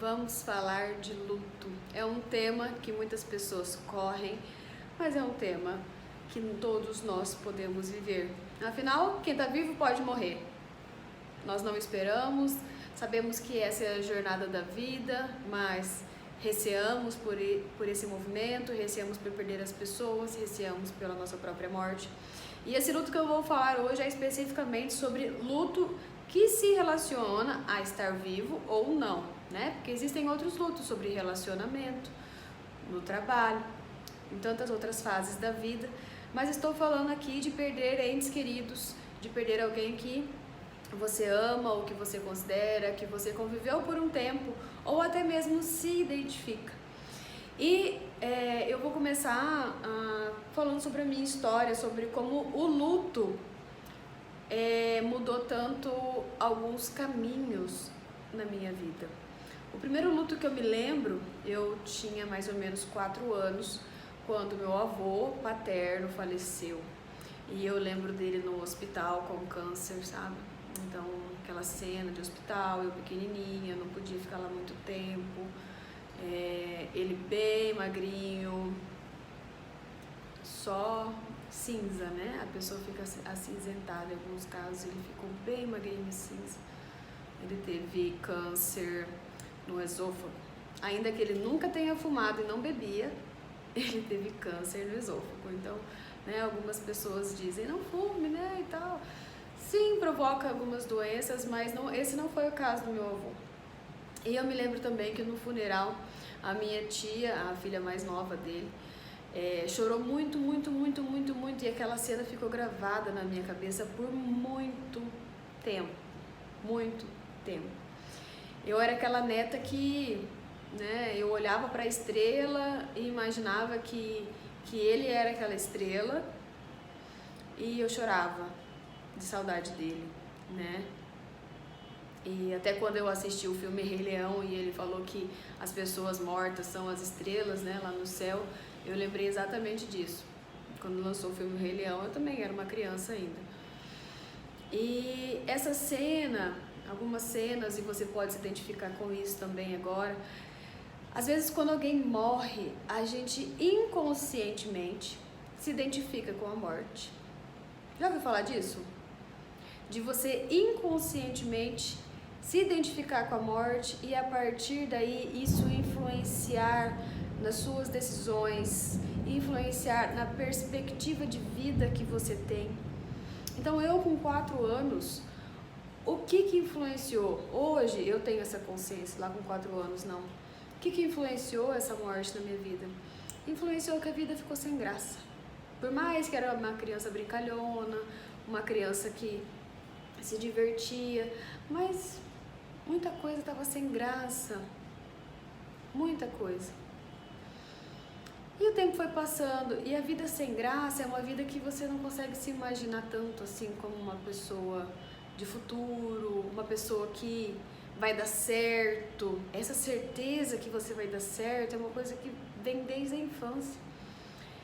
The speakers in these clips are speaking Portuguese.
Vamos falar de luto. É um tema que muitas pessoas correm, mas é um tema que todos nós podemos viver. Afinal, quem está vivo pode morrer. Nós não esperamos, sabemos que essa é a jornada da vida, mas receamos por esse movimento, receamos por perder as pessoas, receamos pela nossa própria morte. E esse luto que eu vou falar hoje é especificamente sobre luto que se relaciona a estar vivo ou não, né? Porque existem outros lutos sobre relacionamento, no trabalho, em tantas outras fases da vida, mas estou falando aqui de perder entes queridos, de perder alguém que você ama ou que você considera, que você conviveu por um tempo ou até mesmo se identifica. E eu vou começar falando sobre a minha história, sobre como o luto mudou tanto alguns caminhos na minha vida. O primeiro luto que eu me lembro, eu tinha mais ou menos 4 anos, quando meu avô paterno faleceu. E eu lembro dele no hospital com câncer, sabe? Então, aquela cena de hospital, eu pequenininha, não podia ficar lá muito tempo. Ele bem magrinho, só cinza, né? A pessoa fica acinzentada, em alguns casos ele ficou bem magrinho e cinza. Ele teve câncer no esôfago. Ainda que ele nunca tenha fumado e não bebia, ele teve câncer no esôfago. Então, né, algumas pessoas dizem, não fume, né, e tal. Sim, provoca algumas doenças, mas esse não foi o caso do meu avô. E eu me lembro também que no funeral, a minha tia, a filha mais nova dele, chorou muito, e aquela cena ficou gravada na minha cabeça por muito tempo. Eu era aquela neta que, né, eu olhava para a estrela e imaginava que ele era aquela estrela e eu chorava de saudade dele, né? E até quando eu assisti o filme Rei Leão e ele falou que as pessoas mortas são as estrelas, né, lá no céu, eu lembrei exatamente disso. Quando lançou o filme Rei Leão, eu também era uma criança ainda. E essa cena, algumas cenas, e você pode se identificar com isso também agora, às vezes quando alguém morre, a gente inconscientemente se identifica com a morte. Já ouviu falar disso? De você inconscientemente se identificar com a morte e a partir daí isso influenciar nas suas decisões, influenciar na perspectiva de vida que você tem. Então eu com 4 anos, o que influenciou? Hoje eu tenho essa consciência, lá com 4 anos não. O que influenciou essa morte na minha vida? Influenciou que a vida ficou sem graça. Por mais que era uma criança brincalhona, uma criança que se divertia, mas muita coisa estava sem graça, muita coisa. E o tempo foi passando, e a vida sem graça é uma vida que você não consegue se imaginar tanto assim como uma pessoa de futuro, uma pessoa que vai dar certo. Essa certeza que você vai dar certo é uma coisa que vem desde a infância.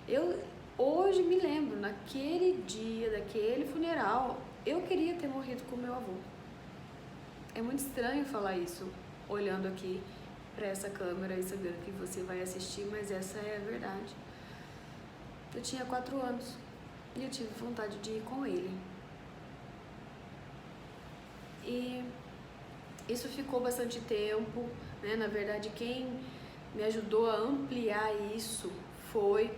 Eu hoje me lembro, naquele dia, daquele funeral, eu queria ter morrido com meu avô. É muito estranho falar isso, olhando aqui para essa câmera e sabendo que você vai assistir, mas essa é a verdade. Eu tinha 4 anos e eu tive vontade de ir com ele. E isso ficou bastante tempo, né? Na verdade, quem me ajudou a ampliar isso foi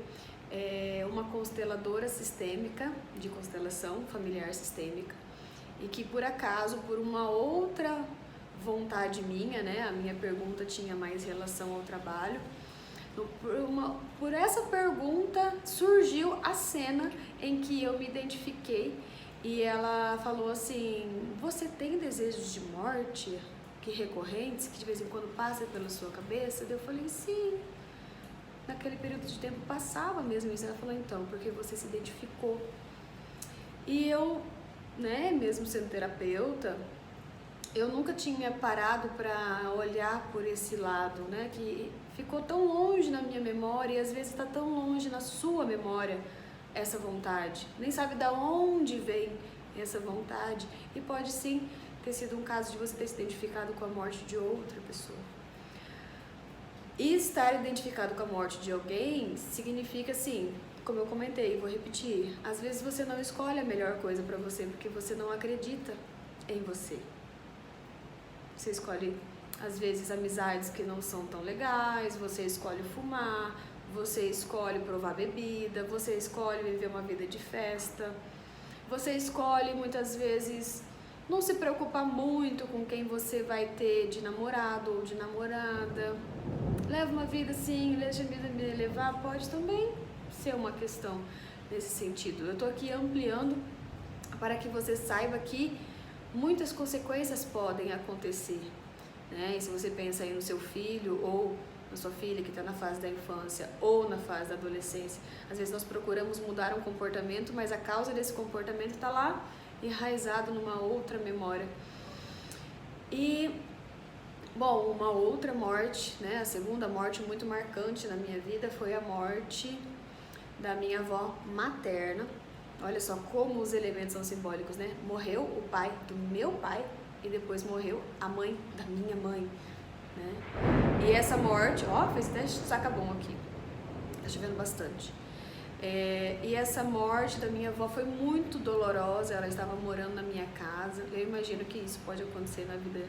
uma consteladora sistêmica, de constelação familiar sistêmica, e que por acaso, por uma outra vontade minha, né, a minha pergunta tinha mais relação ao trabalho, por essa pergunta surgiu a cena em que eu me identifiquei e ela falou assim, você tem desejos de morte que recorrentes, que de vez em quando passam pela sua cabeça? Eu falei, sim. Naquele período de tempo passava mesmo isso. Ela falou, então, porque você se identificou. E eu, né, mesmo sendo terapeuta, eu nunca tinha parado para olhar por esse lado, né, que ficou tão longe na minha memória e às vezes está tão longe na sua memória essa vontade. Nem sabe de onde vem essa vontade e pode sim ter sido um caso de você ter se identificado com a morte de outra pessoa. E estar identificado com a morte de alguém significa assim, como eu comentei, vou repetir, às vezes você não escolhe a melhor coisa para você porque você não acredita em você. Você escolhe, às vezes, amizades que não são tão legais, você escolhe fumar, você escolhe provar bebida, você escolhe viver uma vida de festa, você escolhe muitas vezes não se preocupar muito com quem você vai ter de namorado ou de namorada. Leva uma vida assim, deixa a vida me levar, pode também ser uma questão nesse sentido. Eu estou aqui ampliando para que você saiba que muitas consequências podem acontecer, né? E se você pensa aí no seu filho ou na sua filha que está na fase da infância ou na fase da adolescência, às vezes nós procuramos mudar um comportamento, mas a causa desse comportamento está lá enraizado numa outra memória. E, bom, uma outra morte, né? A segunda morte muito marcante na minha vida foi a morte da minha avó materna. Olha só como os elementos são simbólicos, né? Morreu o pai do meu pai e depois morreu a mãe da minha mãe, né? E essa morte, ó, fez até sacabom aqui, tá chovendo bastante. E essa morte da minha avó foi muito dolorosa, ela estava morando na minha casa, eu imagino que isso pode acontecer na vida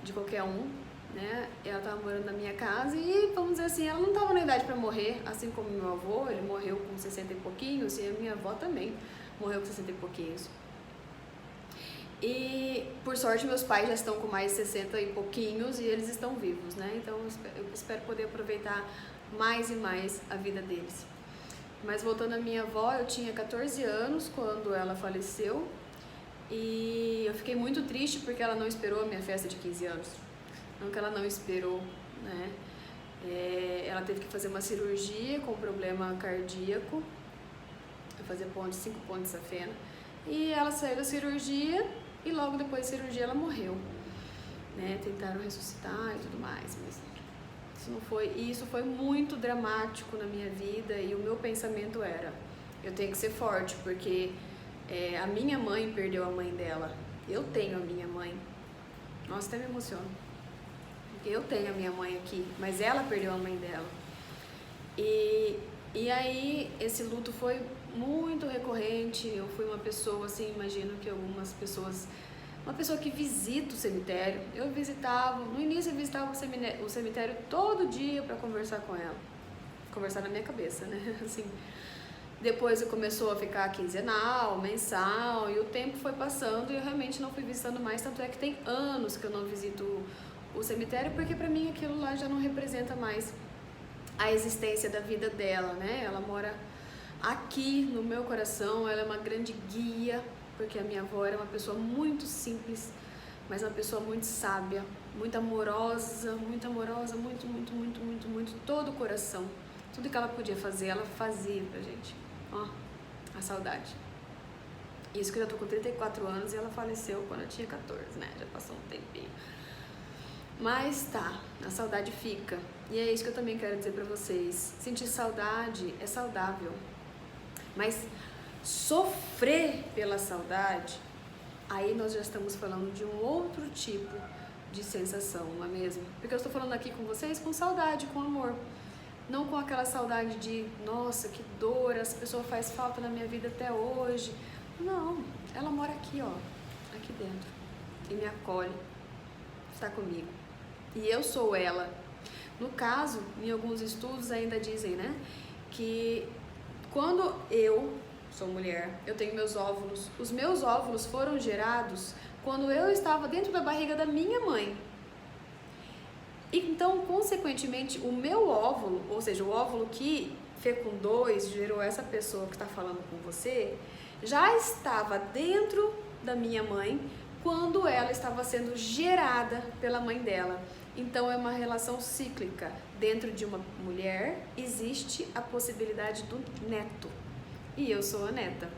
de qualquer um, né? Ela estava morando na minha casa e, vamos dizer assim, ela não estava na idade para morrer, assim como meu avô, ele morreu com 60 e pouquinhos, e a minha avó também morreu com 60 e pouquinhos. E, por sorte, meus pais já estão com mais 60 e pouquinhos e eles estão vivos, né? Então, eu espero poder aproveitar mais e mais a vida deles. Mas voltando à minha avó, eu tinha 14 anos quando ela faleceu e eu fiquei muito triste porque ela não esperou a minha festa de 15 anos. Não que ela não esperou, né? Ela teve que fazer uma cirurgia com problema cardíaco, fazer 5 pontos de safena, e ela saiu da cirurgia e logo depois da cirurgia ela morreu, né? Tentaram ressuscitar e tudo mais, mas isso foi muito dramático na minha vida e o meu pensamento era, eu tenho que ser forte porque a minha mãe perdeu a mãe dela, eu tenho a minha mãe, nossa, até me emociono, porque eu tenho a minha mãe aqui, mas ela perdeu a mãe dela, e aí esse luto foi muito recorrente, eu fui uma pessoa assim, imagino que algumas pessoas, uma pessoa que visita o cemitério, eu visitava, no início eu visitava o cemitério todo dia para conversar com ela, conversar na minha cabeça, né, assim, depois começou a ficar quinzenal, mensal, e o tempo foi passando e eu realmente não fui visitando mais, tanto é que tem anos que eu não visito o cemitério, porque para mim aquilo lá já não representa mais a existência da vida dela, né, ela mora aqui no meu coração, ela é uma grande guia, porque a minha avó era uma pessoa muito simples, mas uma pessoa muito sábia, muito amorosa, muito, todo o coração. Tudo que ela podia fazer, ela fazia pra gente. Ó, a saudade. Isso que eu já tô com 34 anos e ela faleceu quando eu tinha 14, né? Já passou um tempinho. Mas tá, a saudade fica. E é isso que eu também quero dizer pra vocês. Sentir saudade é saudável. Mas sofrer pela saudade, aí nós já estamos falando de um outro tipo de sensação, não é mesmo? Porque eu estou falando aqui com vocês com saudade, com amor. Não com aquela saudade de, nossa, que dor, essa pessoa faz falta na minha vida até hoje. Não, ela mora aqui, ó, aqui dentro. E me acolhe, está comigo. E eu sou ela. No caso, em alguns estudos ainda dizem, né, que quando eu sou mulher, eu tenho meus óvulos, os meus óvulos foram gerados quando eu estava dentro da barriga da minha mãe. Então, consequentemente, o meu óvulo, ou seja, o óvulo que fecundou e gerou essa pessoa que está falando com você, já estava dentro da minha mãe quando ela estava sendo gerada pela mãe dela. Então, é uma relação cíclica. Dentro de uma mulher existe a possibilidade do neto. E eu sou a neta.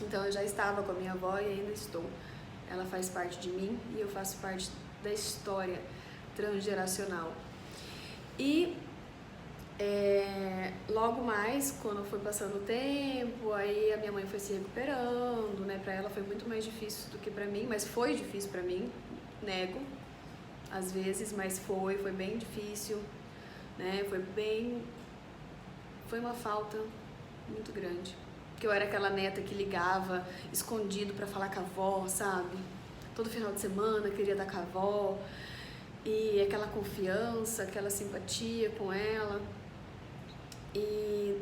Então, eu já estava com a minha avó e ainda estou. Ela faz parte de mim e eu faço parte da história transgeracional. E logo mais, quando foi passando o tempo, aí a minha mãe foi se recuperando, né? Pra ela foi muito mais difícil do que pra mim, mas foi difícil pra mim, nego, às vezes, mas foi bem difícil. né? Foi uma falta muito grande. Porque eu era aquela neta que ligava escondido pra falar com a avó, sabe? Todo final de semana queria dar com a avó. E aquela confiança, aquela simpatia com ela. E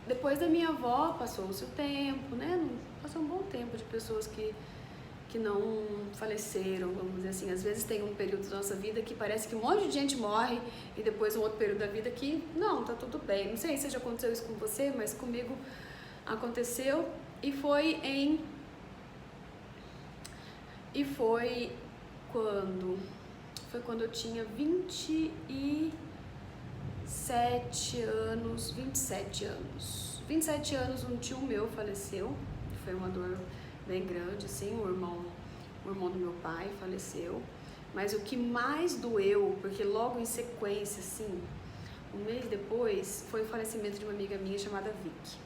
depois da minha avó passou-se o tempo, né? Passou um bom tempo de pessoas que não faleceram, vamos dizer assim. Às vezes tem um período da nossa vida que parece que um monte de gente morre e depois um outro período da vida que não, tá tudo bem. Não sei se já aconteceu isso com você, mas comigo aconteceu e foi quando eu tinha 27 anos. 27 anos, um tio meu faleceu. Foi uma dor bem grande, assim, o irmão do meu pai faleceu. Mas o que mais doeu, porque logo em sequência, assim, um mês depois, foi o falecimento de uma amiga minha chamada Vicky.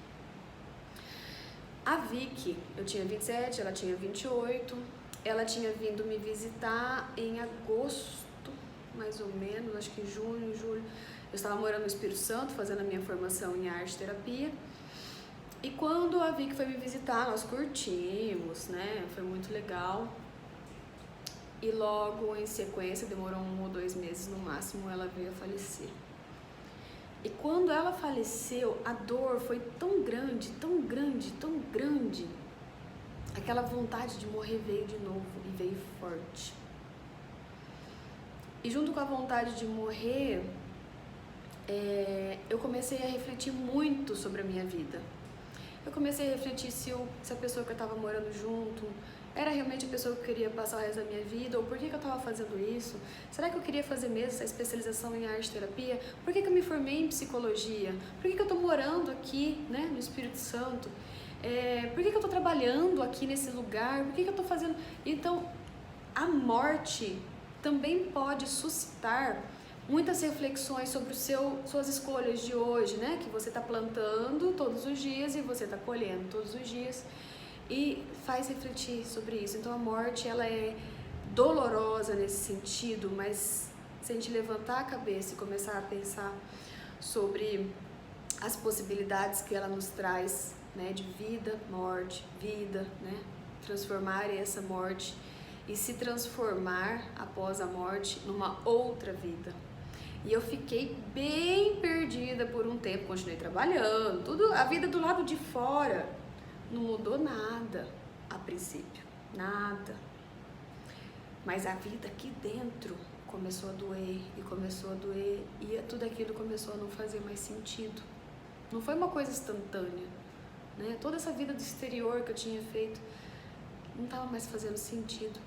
A Vicky, eu tinha 27, ela tinha 28, ela tinha vindo me visitar em agosto, mais ou menos, acho que junho, julho. Eu estava morando no Espírito Santo, fazendo a minha formação em arte terapia. E quando a Vicky foi me visitar, nós curtimos, né? Foi muito legal. E logo em sequência, demorou 1 ou 2 meses no máximo, ela veio a falecer. E quando ela faleceu, a dor foi tão grande, tão grande, tão grande. Aquela vontade de morrer veio de novo e veio forte. E junto com a vontade de morrer, eu comecei a refletir muito sobre a minha vida. Eu comecei a refletir se a pessoa que eu estava morando junto era realmente a pessoa que eu queria passar o resto da minha vida, ou por que eu estava fazendo isso? Será que eu queria fazer mesmo essa especialização em arte terapia? Por que eu me formei em psicologia? Por que eu estou morando aqui, né, no Espírito Santo? Por que eu estou trabalhando aqui nesse lugar? Por que eu estou fazendo... Então, a morte também pode suscitar muitas reflexões sobre suas escolhas de hoje, né? Que você está plantando todos os dias e você está colhendo todos os dias, e faz refletir sobre isso. Então a morte, ela é dolorosa nesse sentido, mas se a gente levantar a cabeça e começar a pensar sobre as possibilidades que ela nos traz, né? De vida, morte, vida, né? Transformar essa morte e se transformar após a morte numa outra vida. E eu fiquei bem perdida por um tempo, continuei trabalhando, tudo, a vida do lado de fora não mudou nada a princípio, nada. Mas a vida aqui dentro começou a doer e começou a doer e tudo aquilo começou a não fazer mais sentido. Não foi uma coisa instantânea, né? Toda essa vida do exterior que eu tinha feito não estava mais fazendo sentido.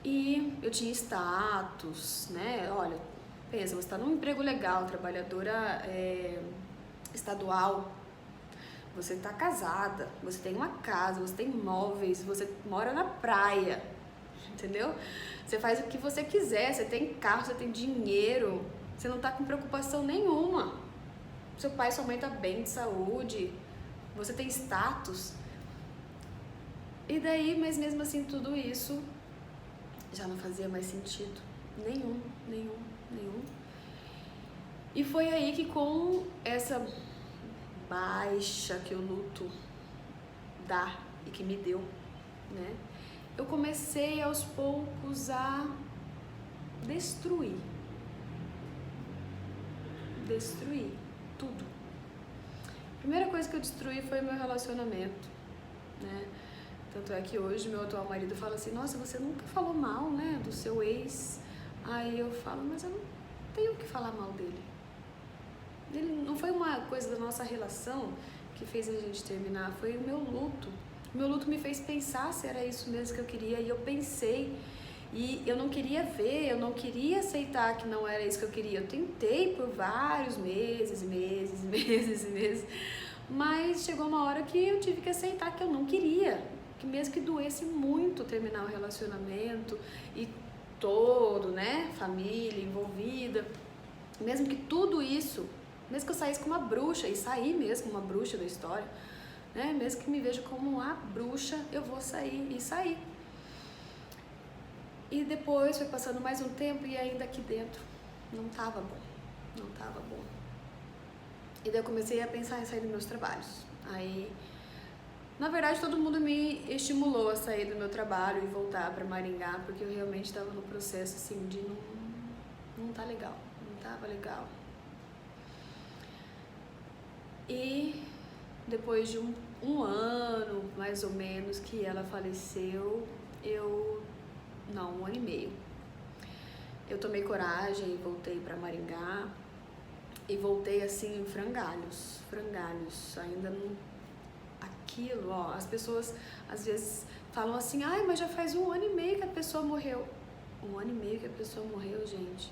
E eu tinha status, né? Olha, pensa, você está num emprego legal, trabalhadora estadual, você está casada, você tem uma casa, você tem móveis, você mora na praia, entendeu? Você faz o que você quiser, você tem carro, você tem dinheiro, você não está com preocupação nenhuma. Seu pai e sua mãe estão bem de saúde, você tem status. E daí, mas mesmo assim, tudo isso já não fazia mais sentido nenhum. E foi aí que, com essa baixa que o luto dá e que me deu, né, eu comecei aos poucos a destruir tudo. A primeira coisa que eu destruí foi o meu relacionamento, né? Tanto é que hoje meu atual marido fala assim: nossa, você nunca falou mal, né, do seu ex. Aí eu falo: mas eu não tenho que falar mal dele. Ele não foi uma coisa da nossa relação que fez a gente terminar, foi o meu luto. O meu luto me fez pensar se era isso mesmo que eu queria, e eu pensei. E eu não queria ver, eu não queria aceitar que não era isso que eu queria. Eu tentei por vários meses, mas chegou uma hora que eu tive que aceitar que eu não queria, que mesmo que doesse muito terminar o relacionamento e todo, né, família envolvida, mesmo que tudo isso, mesmo que eu saísse como uma bruxa, e saí mesmo uma bruxa da história, né, mesmo que me veja como a bruxa, eu vou sair, e sair. E depois foi passando mais um tempo e ainda aqui dentro não tava bom, não tava bom. E daí eu comecei a pensar em sair dos meus trabalhos. Aí, na verdade, todo mundo me estimulou a sair do meu trabalho e voltar para Maringá, porque eu realmente estava no processo assim de não tá legal, não tava legal. E depois de um ano, mais ou menos, que ela faleceu, um ano e meio, eu tomei coragem e voltei para Maringá. E voltei assim em frangalhos, ainda não... Aquilo, ó, as pessoas às vezes falam assim, ai, mas já faz 1 ano e meio que a pessoa morreu. 1 ano e meio que a pessoa morreu, gente.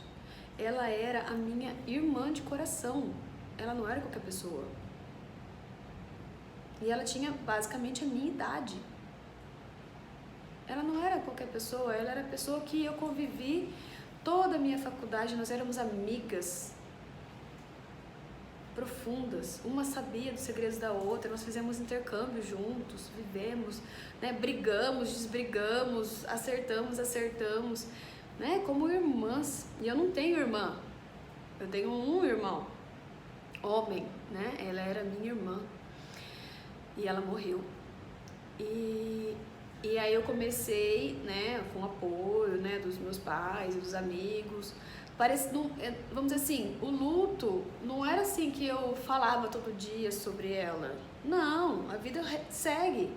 Ela era a minha irmã de coração, ela não era qualquer pessoa. E ela tinha basicamente a minha idade. Ela não era qualquer pessoa, ela era a pessoa que eu convivi toda a minha faculdade, nós éramos amigas profundas, uma sabia dos segredos da outra, nós fizemos intercâmbio juntos, vivemos, né, brigamos, desbrigamos, acertamos, né, como irmãs. E eu não tenho irmã, eu tenho um irmão, homem, né, ela era minha irmã e ela morreu. E aí eu comecei, né, com o apoio, né, dos meus pais e dos amigos. Vamos dizer assim, o luto não era assim que eu falava todo dia sobre ela. Não, a vida segue,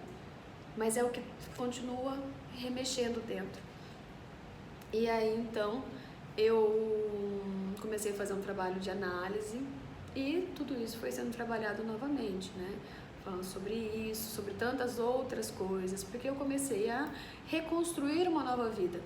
mas é o que continua remexendo dentro. E aí então eu comecei a fazer um trabalho de análise e tudo isso foi sendo trabalhado novamente, né? Falando sobre isso, sobre tantas outras coisas, porque eu comecei a reconstruir uma nova vida,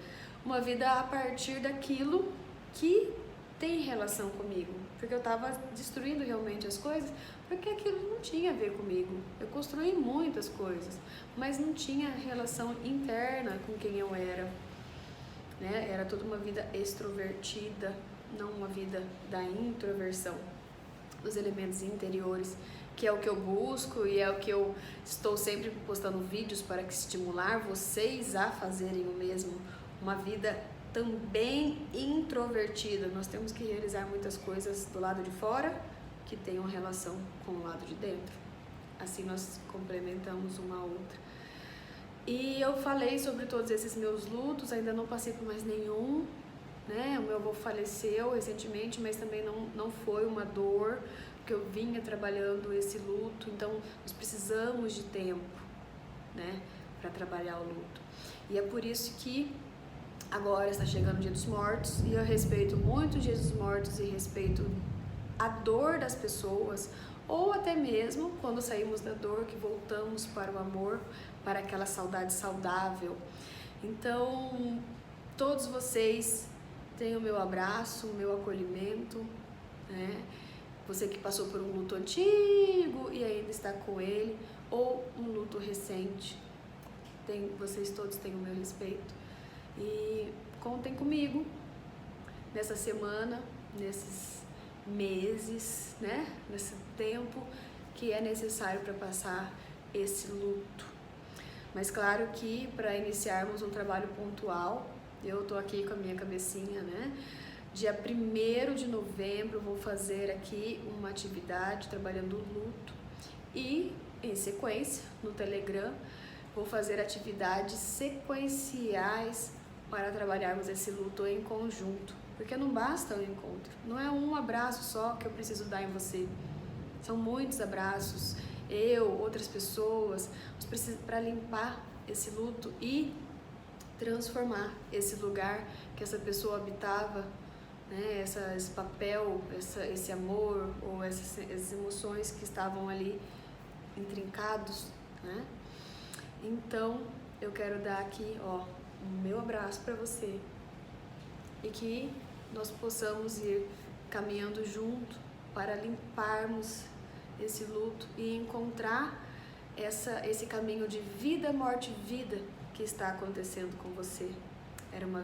uma vida a partir daquilo que tem relação comigo, porque eu estava destruindo realmente as coisas, porque aquilo não tinha a ver comigo. Eu construí muitas coisas, mas não tinha relação interna com quem eu era, né? Era toda uma vida extrovertida, não uma vida da introversão, dos elementos interiores, que é o que eu busco e é o que eu estou sempre postando vídeos para estimular vocês a fazerem o mesmo, uma vida também introvertida. Nós temos que realizar muitas coisas do lado de fora que tenham relação com o lado de dentro. Assim nós complementamos uma a outra. E eu falei sobre todos esses meus lutos, ainda não passei por mais nenhum, né? O meu avô faleceu recentemente, mas também não foi uma dor, porque eu vinha trabalhando esse luto, então nós precisamos de tempo, né, para trabalhar o luto. E é por isso que agora está chegando o Dia dos Mortos e eu respeito muito o Dia dos Mortos e respeito a dor das pessoas, ou até mesmo quando saímos da dor que voltamos para o amor, para aquela saudade saudável. Então, todos vocês têm o meu abraço, o meu acolhimento, né? Você que passou por um luto antigo e ainda está com ele, ou um luto recente, vocês todos têm o meu respeito. E contem comigo nessa semana, nesses meses, né? Nesse tempo que é necessário para passar esse luto. Mas claro que para iniciarmos um trabalho pontual, eu tô aqui com a minha cabecinha, né? Dia 1º de novembro vou fazer aqui uma atividade trabalhando o luto e em sequência no Telegram vou fazer atividades sequenciais para trabalharmos esse luto em conjunto, porque não basta o encontro, não é um abraço só que eu preciso dar em você, são muitos abraços, outras pessoas, para limpar esse luto e transformar esse lugar que essa pessoa habitava, né, esse papel, esse amor ou essas emoções que estavam ali intrincados, né? Então eu quero dar aqui, ó, o meu abraço para você e que nós possamos ir caminhando junto para limparmos esse luto e encontrar esse caminho de vida, morte, vida que está acontecendo com você. Era uma